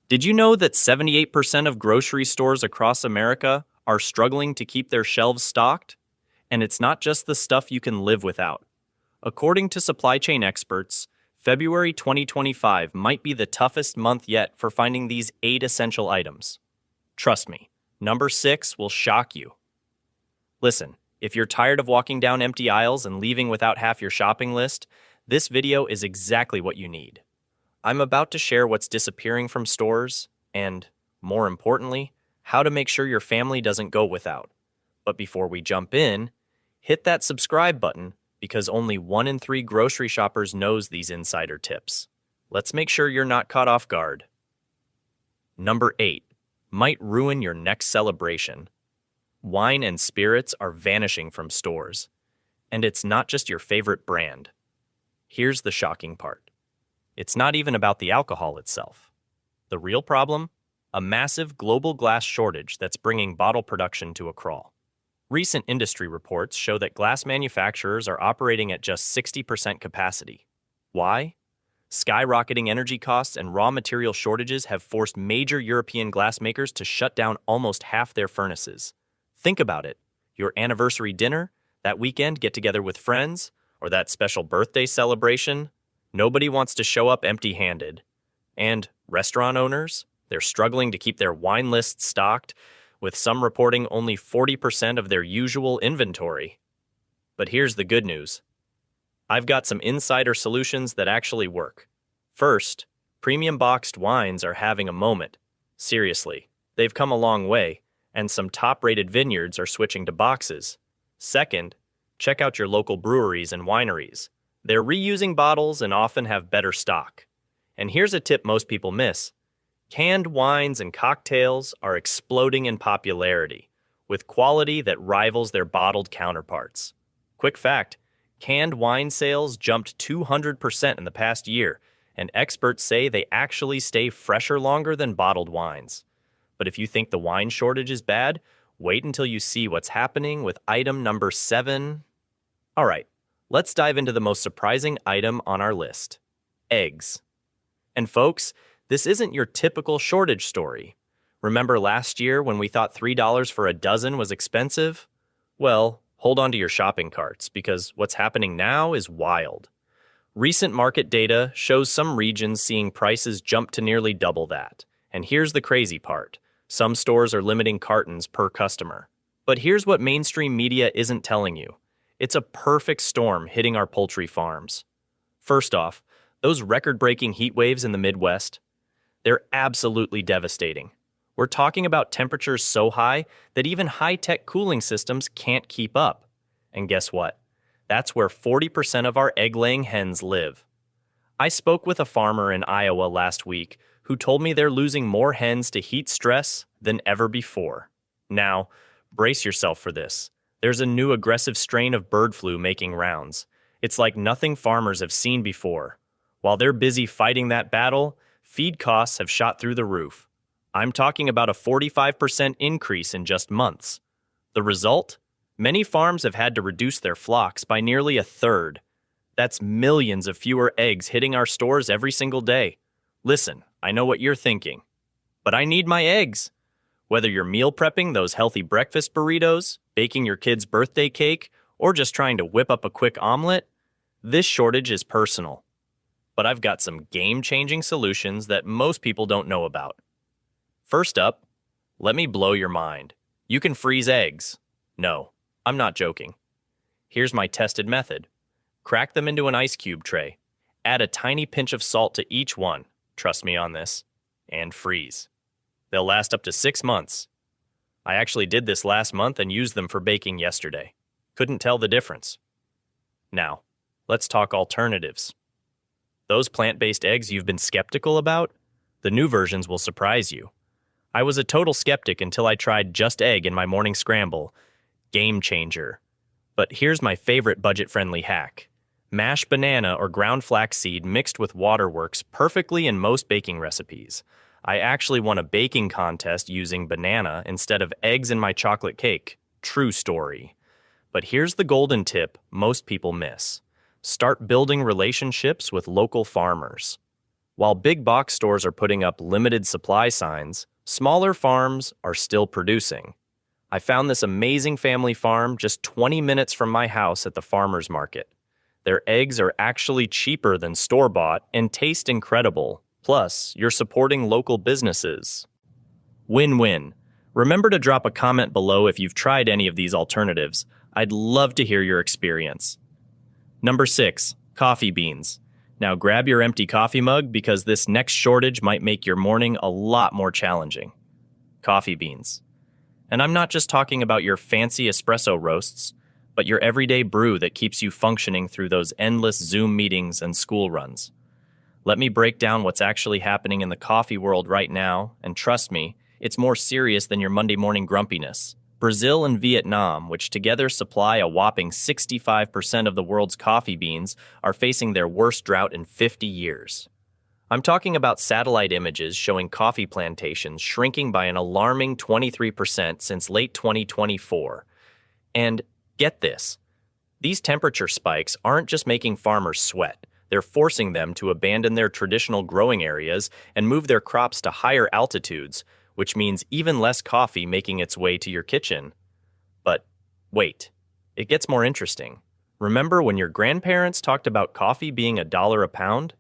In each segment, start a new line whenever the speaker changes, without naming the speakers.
Did you know that 78% of grocery stores across America are struggling to keep their shelves stocked? And it's not just the stuff you can live without. According to supply chain experts, February 2025 might be the toughest month yet for finding these 8 essential items. Trust me, number 6 will shock you. Listen, if you're tired of walking down empty aisles and leaving without half your shopping list, this video is exactly what you need. I'm about to share what's disappearing from stores and, more importantly, how to make sure your family doesn't go without. But before we jump in, hit that subscribe button because only 1 in 3 grocery shoppers knows these insider tips. Let's make sure you're not caught off guard. Number 8. Might ruin your next celebration. Wine and spirits are vanishing from stores. And it's not just your favorite brand. Here's the shocking part. It's not even about the alcohol itself. The real problem? A massive global glass shortage that's bringing bottle production to a crawl. Recent industry reports show that glass manufacturers are operating at just 60% capacity. Why? Skyrocketing energy costs and raw material shortages have forced major European glass makers to shut down almost half their furnaces. Think about it. Your anniversary dinner, that weekend get-together with friends, or that special birthday celebration. Nobody wants to show up empty-handed. And restaurant owners, they're struggling to keep their wine lists stocked, with some reporting only 40% of their usual inventory. But here's the good news. I've got some insider solutions that actually work. First, premium boxed wines are having a moment. Seriously, they've come a long way, and some top-rated vineyards are switching to boxes. Second, check out your local breweries and wineries. They're reusing bottles and often have better stock. And here's a tip most people miss. Canned wines and cocktails are exploding in popularity, with quality that rivals their bottled counterparts. Quick fact, canned wine sales jumped 200% in the past year, and experts say they actually stay fresher longer than bottled wines. But if you think the wine shortage is bad, wait until you see what's happening with item number 7. All right, let's dive into the most surprising item on our list. Eggs. And folks, this isn't your typical shortage story. Remember last year when we thought $3 for a dozen was expensive? Well, hold on to your shopping carts because what's happening now is wild. Recent market data shows some regions seeing prices jump to nearly double that. And here's the crazy part. Some stores are limiting cartons per customer. But here's what mainstream media isn't telling you. It's a perfect storm hitting our poultry farms. First off, those record-breaking heat waves in the Midwest, they're absolutely devastating. We're talking about temperatures so high that even high-tech cooling systems can't keep up. And guess what? That's where 40% of our egg-laying hens live. I spoke with a farmer in Iowa last week who told me they're losing more hens to heat stress than ever before. Now, brace yourself for this. There's a new aggressive strain of bird flu making rounds. It's like nothing farmers have seen before. While they're busy fighting that battle, feed costs have shot through the roof. I'm talking about a 45% increase in just months. The result? Many farms have had to reduce their flocks by nearly a third. That's millions of fewer eggs hitting our stores every single day. Listen, I know what you're thinking. But I need my eggs. Whether you're meal prepping those healthy breakfast burritos, baking your kid's birthday cake, or just trying to whip up a quick omelet, this shortage is personal. But I've got some game-changing solutions that most people don't know about. First up, let me blow your mind. You can freeze eggs. No, I'm not joking. Here's my tested method. Crack them into an ice cube tray. Add a tiny pinch of salt to each one, trust me on this, and freeze. They'll last up to 6 months. I actually did this last month and used them for baking yesterday. Couldn't tell the difference. Now, let's talk alternatives. Those plant-based eggs you've been skeptical about? The new versions will surprise you. I was a total skeptic until I tried Just Egg in my morning scramble. Game changer. But here's my favorite budget-friendly hack. Mashed banana or ground flaxseed mixed with water works perfectly in most baking recipes. I actually won a baking contest using banana instead of eggs in my chocolate cake. True story. But here's the golden tip most people miss. Start building relationships with local farmers. While big box stores are putting up limited supply signs, smaller farms are still producing. I found this amazing family farm just 20 minutes from my house at the farmer's market. Their eggs are actually cheaper than store-bought and taste incredible. Plus, you're supporting local businesses. Win-win. Remember to drop a comment below if you've tried any of these alternatives. I'd love to hear your experience. Number 6. Coffee beans. Now grab your empty coffee mug because this next shortage might make your morning a lot more challenging. Coffee beans. And I'm not just talking about your fancy espresso roasts, but your everyday brew that keeps you functioning through those endless Zoom meetings and school runs. Let me break down what's actually happening in the coffee world right now, and trust me, it's more serious than your Monday morning grumpiness. Brazil and Vietnam, which together supply a whopping 65% of the world's coffee beans, are facing their worst drought in 50 years. I'm talking about satellite images showing coffee plantations shrinking by an alarming 23% since late 2024. And get this, these temperature spikes aren't just making farmers sweat, they're forcing them to abandon their traditional growing areas and move their crops to higher altitudes, which means even less coffee making its way to your kitchen. But wait, it gets more interesting. Remember when your grandparents talked about coffee being $1 a pound?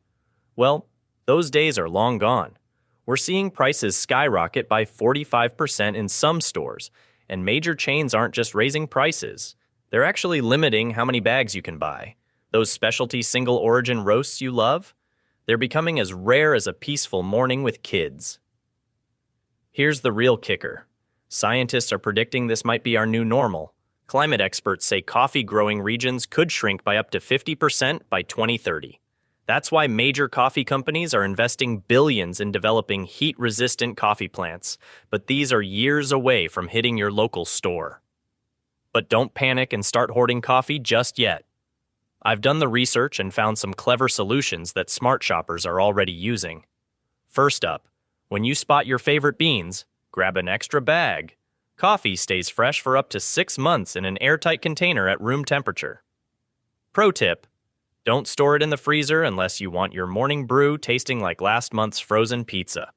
Well, those days are long gone. We're seeing prices skyrocket by 45% in some stores, and major chains aren't just raising prices. They're actually limiting how many bags you can buy. Those specialty single-origin roasts you love? They're becoming as rare as a peaceful morning with kids. Here's the real kicker. Scientists are predicting this might be our new normal. Climate experts say coffee-growing regions could shrink by up to 50% by 2030. That's why major coffee companies are investing billions in developing heat-resistant coffee plants, but these are years away from hitting your local store. But don't panic and start hoarding coffee just yet. I've done the research and found some clever solutions that smart shoppers are already using. First up, when you spot your favorite beans, grab an extra bag. Coffee stays fresh for up to 6 months in an airtight container at room temperature. Pro tip: don't store it in the freezer unless you want your morning brew tasting like last month's frozen pizza.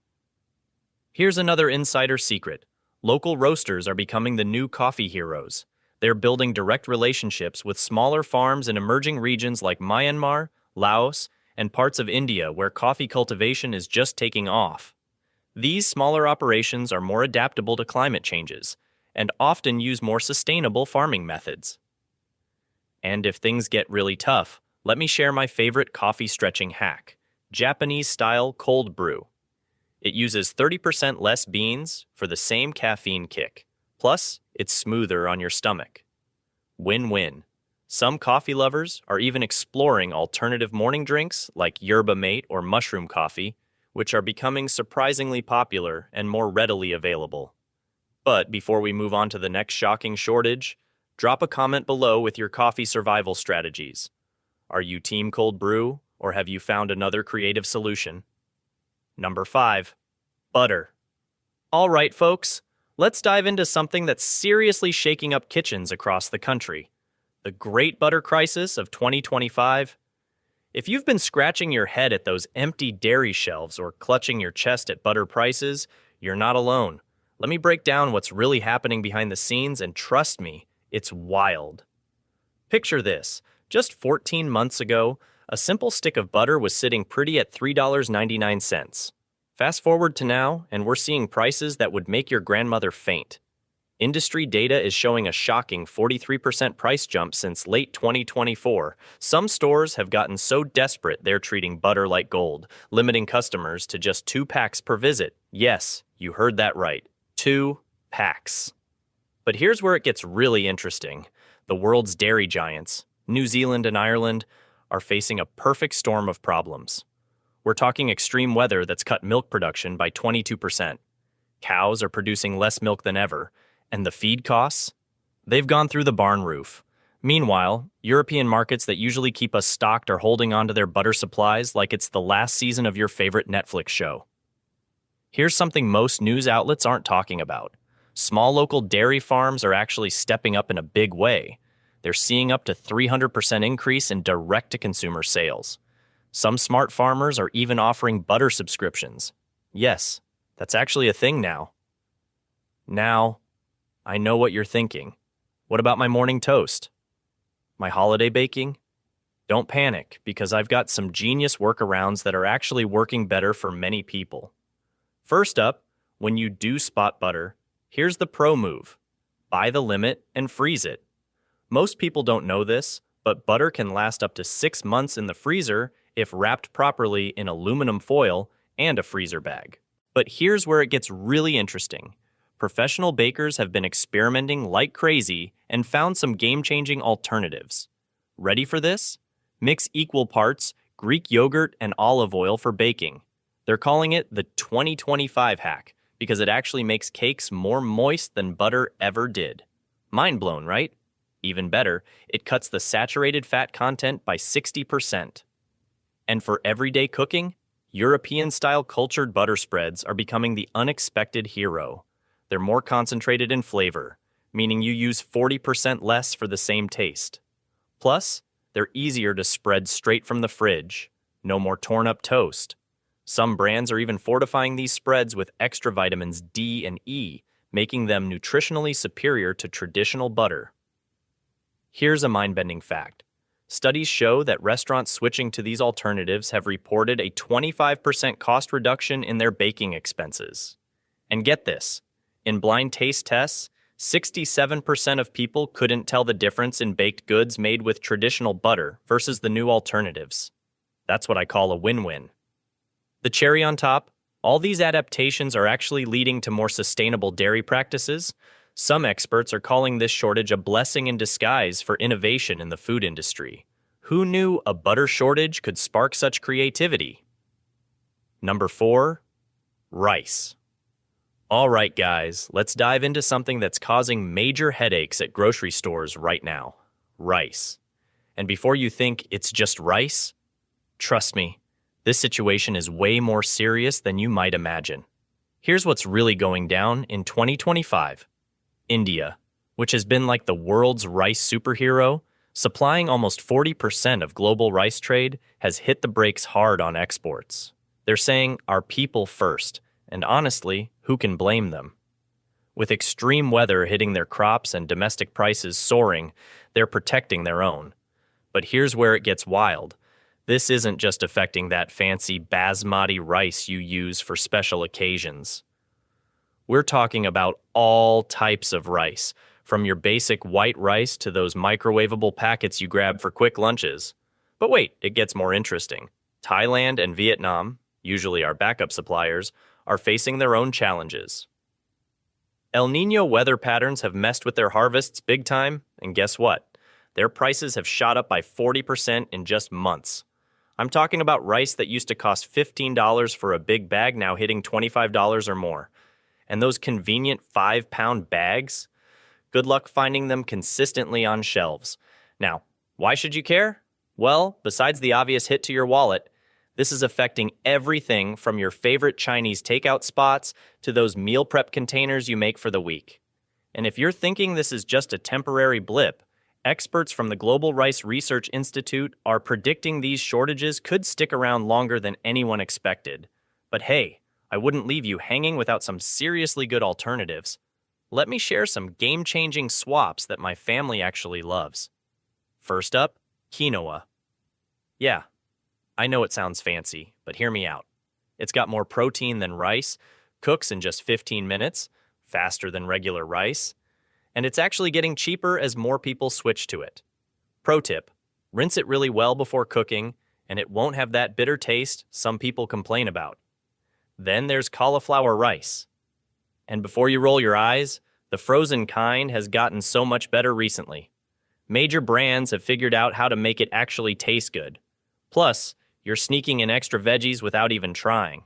Here's another insider secret. Local roasters are becoming the new coffee heroes. They're building direct relationships with smaller farms in emerging regions like Myanmar, Laos, and parts of India where coffee cultivation is just taking off. These smaller operations are more adaptable to climate changes and often use more sustainable farming methods. And if things get really tough, let me share my favorite coffee stretching hack: Japanese-style cold brew. It uses 30% less beans for the same caffeine kick. Plus, it's smoother on your stomach. Win-win. Some coffee lovers are even exploring alternative morning drinks like yerba mate or mushroom coffee, which are becoming surprisingly popular and more readily available. But before we move on to the next shocking shortage, drop a comment below with your coffee survival strategies. Are you team cold brew, or have you found another creative solution? Number 5. Butter. All right, folks, let's dive into something that's seriously shaking up kitchens across the country: the Great Butter Crisis of 2025. If you've been scratching your head at those empty dairy shelves or clutching your chest at butter prices, you're not alone. Let me break down what's really happening behind the scenes, and trust me, it's wild. Picture this. Just 14 months ago, a simple stick of butter was sitting pretty at $3.99. Fast forward to now, and we're seeing prices that would make your grandmother faint. Industry data is showing a shocking 43% price jump since late 2024. Some stores have gotten so desperate they're treating butter like gold, limiting customers to just 2 packs per visit. Yes, you heard that right. 2 packs. But here's where it gets really interesting. The world's dairy giants, New Zealand and Ireland, are facing a perfect storm of problems. We're talking extreme weather that's cut milk production by 22%. Cows are producing less milk than ever. And the feed costs? They've gone through the barn roof. Meanwhile, European markets that usually keep us stocked are holding on to their butter supplies like it's the last season of your favorite Netflix show. Here's something most news outlets aren't talking about. Small local dairy farms are actually stepping up in a big way. They're seeing up to 300% increase in direct-to-consumer sales. Some smart farmers are even offering butter subscriptions. Yes, that's actually a thing now. Now, I know what you're thinking. What about my morning toast? My holiday baking? Don't panic, because I've got some genius workarounds that are actually working better for many people. First up, when you do spot butter, here's the pro move. Buy the limit and freeze it. Most people don't know this, but butter can last up to 6 months in the freezer if wrapped properly in aluminum foil and a freezer bag. But here's where it gets really interesting. Professional bakers have been experimenting like crazy and found some game-changing alternatives. Ready for this? Mix equal parts Greek yogurt and olive oil for baking. They're calling it the 2025 hack because it actually makes cakes more moist than butter ever did. Mind blown, right? Even better, it cuts the saturated fat content by 60%. And for everyday cooking, European-style cultured butter spreads are becoming the unexpected hero. They're more concentrated in flavor, meaning you use 40% less for the same taste. Plus, they're easier to spread straight from the fridge. No more torn-up toast. Some brands are even fortifying these spreads with extra vitamins D and E, making them nutritionally superior to traditional butter. Here's a mind-bending fact. Studies show that restaurants switching to these alternatives have reported a 25% cost reduction in their baking expenses. And get this, in blind taste tests, 67% of people couldn't tell the difference in baked goods made with traditional butter versus the new alternatives. That's what I call a win-win. The cherry on top, all these adaptations are actually leading to more sustainable dairy practices. Some experts are calling this shortage a blessing in disguise for innovation in the food industry. Who knew a butter shortage could spark such creativity? Number 4, rice. All right, guys, let's dive into something that's causing major headaches at grocery stores right now. Rice. And before you think it's just rice, trust me, this situation is way more serious than you might imagine. Here's what's really going down in 2025. India, which has been like the world's rice superhero, supplying almost 40% of global rice trade, has hit the brakes hard on exports. They're saying our people first, and honestly, who can blame them? With extreme weather hitting their crops and domestic prices soaring, they're protecting their own. But here's where it gets wild. This isn't just affecting that fancy basmati rice you use for special occasions. We're talking about all types of rice, from your basic white rice to those microwavable packets you grab for quick lunches. But wait, it gets more interesting. Thailand and Vietnam, usually our backup suppliers, are facing their own challenges. El Niño weather patterns have messed with their harvests big time, and guess what? Their prices have shot up by 40% in just months. I'm talking about rice that used to cost $15 for a big bag now hitting $25 or more. And those convenient 5-pound bags? Good luck finding them consistently on shelves. Now, why should you care? Well, besides the obvious hit to your wallet, this is affecting everything from your favorite Chinese takeout spots to those meal prep containers you make for the week. And if you're thinking this is just a temporary blip, experts from the Global Rice Research Institute are predicting these shortages could stick around longer than anyone expected. But hey, I wouldn't leave you hanging without some seriously good alternatives. Let me share some game-changing swaps that my family actually loves. First up, quinoa. Yeah, I know it sounds fancy, but hear me out. It's got more protein than rice, cooks in just 15 minutes, faster than regular rice, and it's actually getting cheaper as more people switch to it. Pro tip, rinse it really well before cooking, and it won't have that bitter taste some people complain about. Then there's cauliflower rice. And before you roll your eyes, the frozen kind has gotten so much better recently. Major brands have figured out how to make it actually taste good. Plus, you're sneaking in extra veggies without even trying.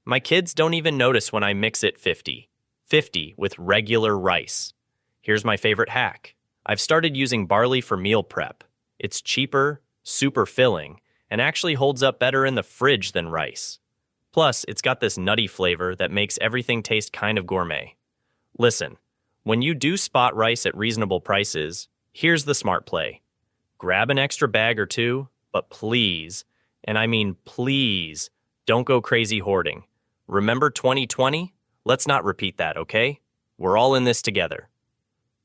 My kids don't even notice when I mix it 50-50 with regular rice. Here's my favorite hack. I've started using barley for meal prep. It's cheaper, super filling, and actually holds up better in the fridge than rice. Plus, it's got this nutty flavor that makes everything taste kind of gourmet. Listen, when you do spot rice at reasonable prices, here's the smart play. Grab an extra bag or two, but please, And I mean, please, don't go crazy hoarding. Remember 2020? Let's not repeat that, okay? We're all in this together.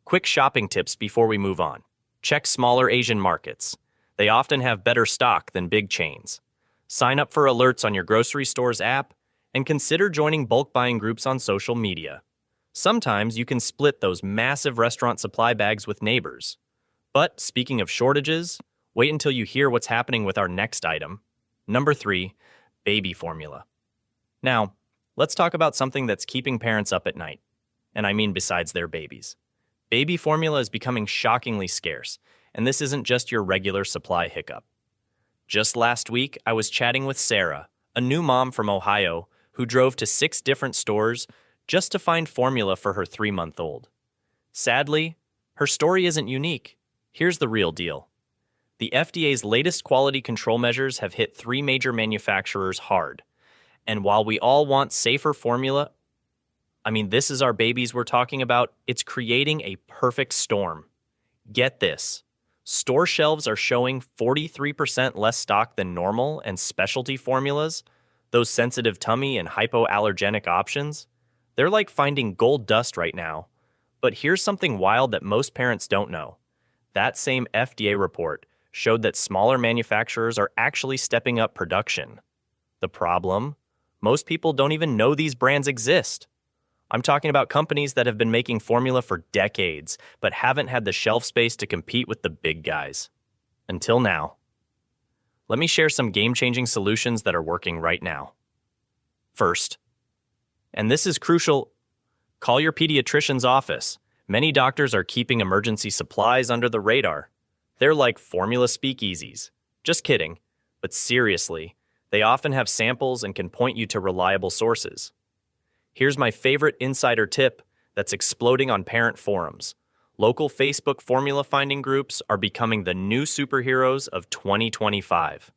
Quick shopping tips before we move on. Check smaller Asian markets. They often have better stock than big chains. Sign up for alerts on your grocery store's app, and consider joining bulk buying groups on social media. Sometimes you can split those massive restaurant supply bags with neighbors. But speaking of shortages, wait until you hear what's happening with our next item. Number 3, baby formula. Now, let's talk about something that's keeping parents up at night. And I mean besides their babies. Baby formula is becoming shockingly scarce, and this isn't just your regular supply hiccup. Just last week, I was chatting with Sarah, a new mom from Ohio, who drove to 6 different stores just to find formula for her 3-month-old. Sadly, her story isn't unique. Here's the real deal. The FDA's latest quality control measures have hit 3 major manufacturers hard. And while we all want safer formula, this is our babies we're talking about, it's creating a perfect storm. Get this. Store shelves are showing 43% less stock than normal, and specialty formulas, those sensitive tummy and hypoallergenic options, they're like finding gold dust right now. But here's something wild that most parents don't know. That same FDA report showed that smaller manufacturers are actually stepping up production. The problem? Most people don't even know these brands exist. I'm talking about companies that have been making formula for decades, but haven't had the shelf space to compete with the big guys. Until now. Let me share some game-changing solutions that are working right now. First, and this is crucial, call your pediatrician's office. Many doctors are keeping emergency supplies under the radar. They're like formula speakeasies. Just kidding, but seriously, they often have samples and can point you to reliable sources. Here's my favorite insider tip that's exploding on parent forums. Local Facebook formula finding groups are becoming the new superheroes of 2025.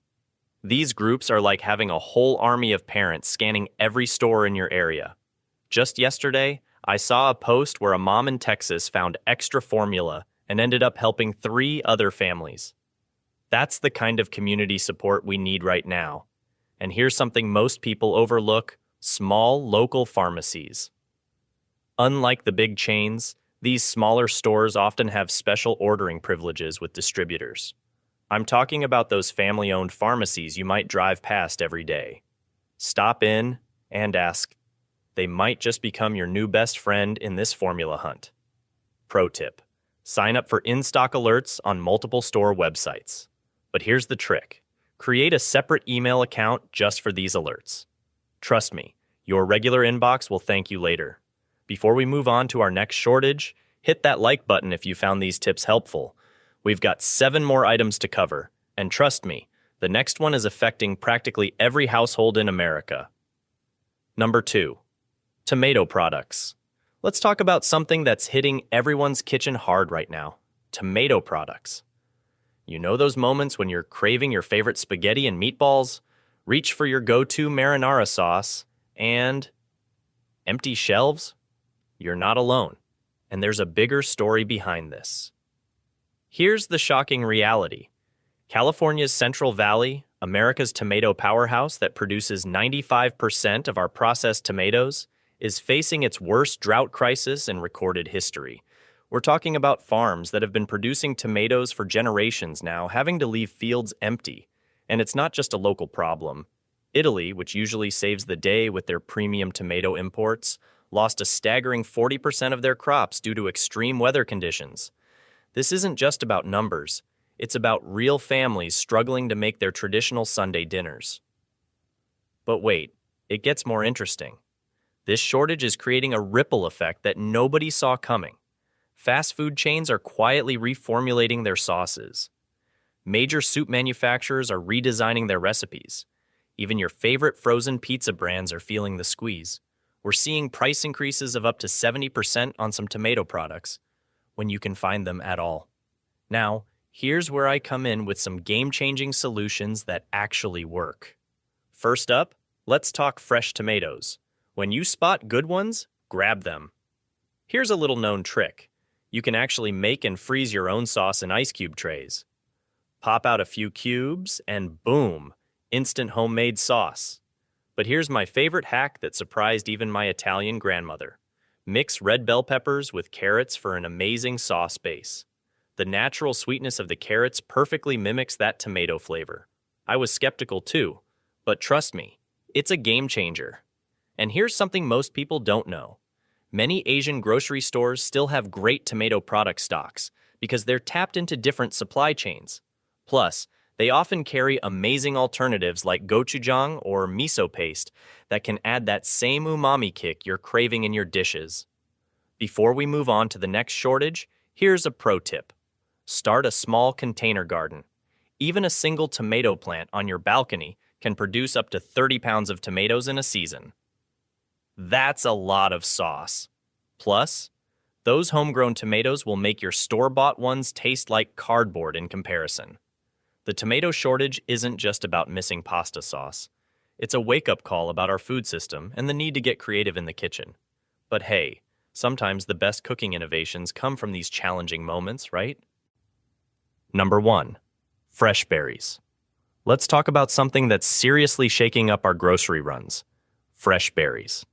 These groups are like having a whole army of parents scanning every store in your area. Just yesterday, I saw a post where a mom in Texas found extra formula and ended up helping 3 other families. That's the kind of community support we need right now. And here's something most people overlook: small local pharmacies. Unlike the big chains, these smaller stores often have special ordering privileges with distributors. I'm talking about those family-owned pharmacies you might drive past every day. Stop in and ask. They might just become your new best friend in this formula hunt. Pro tip: sign up for in-stock alerts on multiple store websites. But here's the trick. Create a separate email account just for these alerts. Trust me, your regular inbox will thank you later. Before we move on to our next shortage, hit that like button if you found these tips helpful. We've got 7 more items to cover, and trust me, the next one is affecting practically every household in America. Number 2, tomato products. Let's talk about something that's hitting everyone's kitchen hard right now: tomato products. You know those moments when you're craving your favorite spaghetti and meatballs, reach for your go-to marinara sauce, and empty shelves? You're not alone, and there's a bigger story behind this. Here's the shocking reality. California's Central Valley, America's tomato powerhouse that produces 95% of our processed tomatoes, is facing its worst drought crisis in recorded history. We're talking about farms that have been producing tomatoes for generations now, having to leave fields empty. And it's not just a local problem. Italy, which usually saves the day with their premium tomato imports, lost a staggering 40% of their crops due to extreme weather conditions. This isn't just about numbers. It's about real families struggling to make their traditional Sunday dinners. But wait, it gets more interesting. This shortage is creating a ripple effect that nobody saw coming. Fast food chains are quietly reformulating their sauces. Major soup manufacturers are redesigning their recipes. Even your favorite frozen pizza brands are feeling the squeeze. We're seeing price increases of up to 70% on some tomato products, when you can find them at all. Now, here's where I come in with some game-changing solutions that actually work. First up, let's talk fresh tomatoes. When you spot good ones, grab them. Here's a little known trick. You can actually make and freeze your own sauce in ice cube trays. Pop out a few cubes, and boom, instant homemade sauce. But here's my favorite hack that surprised even my Italian grandmother. Mix red bell peppers with carrots for an amazing sauce base. The natural sweetness of the carrots perfectly mimics that tomato flavor. I was skeptical too, but trust me, it's a game changer. And here's something most people don't know. Many Asian grocery stores still have great tomato product stocks because they're tapped into different supply chains. Plus, they often carry amazing alternatives like gochujang or miso paste that can add that same umami kick you're craving in your dishes. Before we move on to the next shortage, here's a pro tip. Start a small container garden. Even a single tomato plant on your balcony can produce up to 30 pounds of tomatoes in a season. That's a lot of sauce. Plus, those homegrown tomatoes will make your store-bought ones taste like cardboard in comparison. The tomato shortage isn't just about missing pasta sauce. It's a wake-up call about our food system and the need to get creative in the kitchen. But hey, sometimes the best cooking innovations come from these challenging moments, right? Number 1. Fresh berries. Let's talk about something that's seriously shaking up our grocery runs. Fresh berries.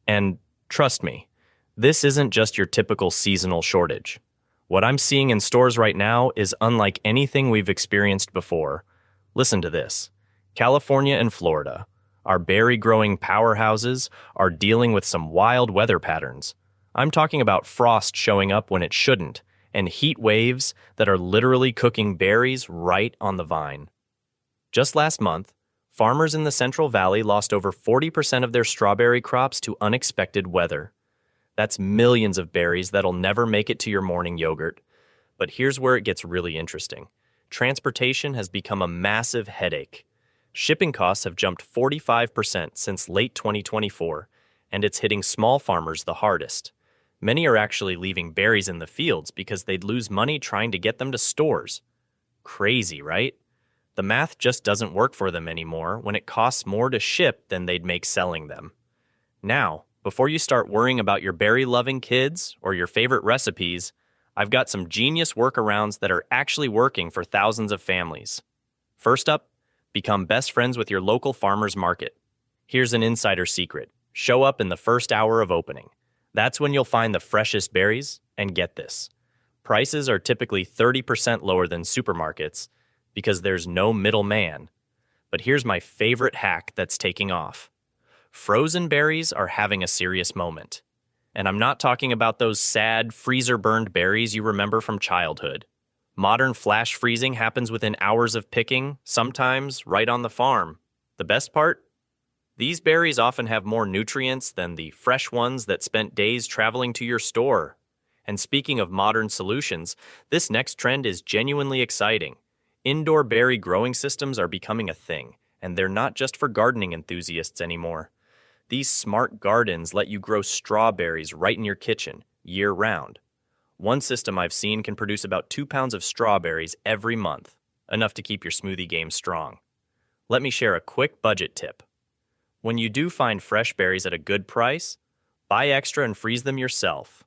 And trust me, this isn't just your typical seasonal shortage. What I'm seeing in stores right now is unlike anything we've experienced before. Listen to this. California and Florida, our berry-growing powerhouses, are dealing with some wild weather patterns. I'm talking about frost showing up when it shouldn't, and heat waves that are literally cooking berries right on the vine. Just last month, farmers in the Central Valley lost over 40% of their strawberry crops to unexpected weather. That's millions of berries that'll never make it to your morning yogurt. But here's where it gets really interesting. Transportation has become a massive headache. Shipping costs have jumped 45% since late 2024, and it's hitting small farmers the hardest. Many are actually leaving berries in the fields because they'd lose money trying to get them to stores. Crazy, right? The math just doesn't work for them anymore when it costs more to ship than they'd make selling them. Now, before you start worrying about your berry-loving kids or your favorite recipes, I've got some genius workarounds that are actually working for thousands of families. First up, become best friends with your local farmer's market. Here's an insider secret. Show up in the first hour of opening. That's when you'll find the freshest berries, and get this. Prices are typically 30% lower than supermarkets because there's no middleman. But here's my favorite hack that's taking off. Frozen berries are having a serious moment. And I'm not talking about those sad, freezer-burned berries you remember from childhood. Modern flash freezing happens within hours of picking, sometimes right on the farm. The best part? These berries often have more nutrients than the fresh ones that spent days traveling to your store. And speaking of modern solutions, this next trend is genuinely exciting. Indoor berry growing systems are becoming a thing, and they're not just for gardening enthusiasts anymore. These smart gardens let you grow strawberries right in your kitchen, year-round. One system I've seen can produce about 2 pounds of strawberries every month, enough to keep your smoothie game strong. Let me share a quick budget tip. When you do find fresh berries at a good price, buy extra and freeze them yourself.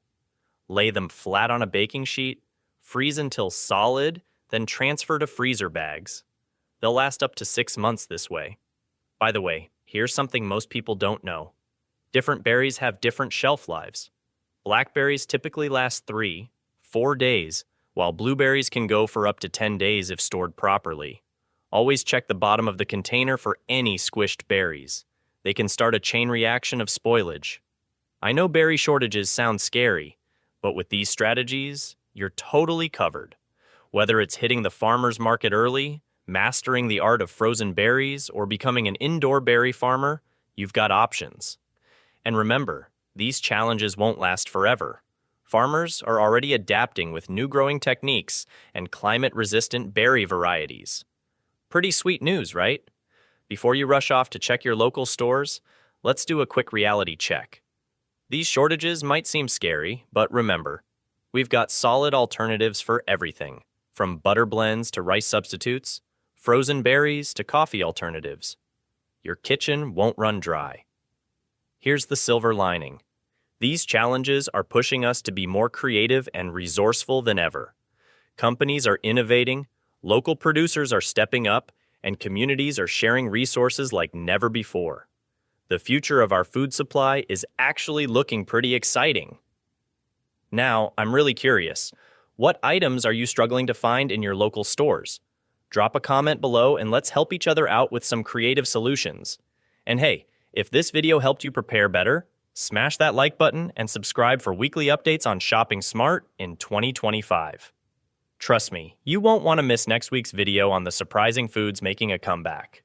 Lay them flat on a baking sheet, freeze until solid, then transfer to freezer bags. They'll last up to 6 months this way. By the way, here's something most people don't know. Different berries have different shelf lives. Blackberries typically last 3-4 days, while blueberries can go for up to 10 days if stored properly. Always check the bottom of the container for any squished berries. They can start a chain reaction of spoilage. I know berry shortages sound scary, but with these strategies, you're totally covered. Whether it's hitting the farmer's market early, mastering the art of frozen berries, or becoming an indoor berry farmer, you've got options. And remember, these challenges won't last forever. Farmers are already adapting with new growing techniques and climate-resistant berry varieties. Pretty sweet news, right? Before you rush off to check your local stores, let's do a quick reality check. These shortages might seem scary, but remember, we've got solid alternatives for everything, from butter blends to rice substitutes, frozen berries to coffee alternatives. Your kitchen won't run dry. Here's the silver lining. These challenges are pushing us to be more creative and resourceful than ever. Companies are innovating, local producers are stepping up, and communities are sharing resources like never before. The future of our food supply is actually looking pretty exciting. Now, I'm really curious. What items are you struggling to find in your local stores? Drop a comment below and let's help each other out with some creative solutions. And hey, if this video helped you prepare better, smash that like button and subscribe for weekly updates on shopping smart in 2025. Trust me, you won't want to miss next week's video on the surprising foods making a comeback.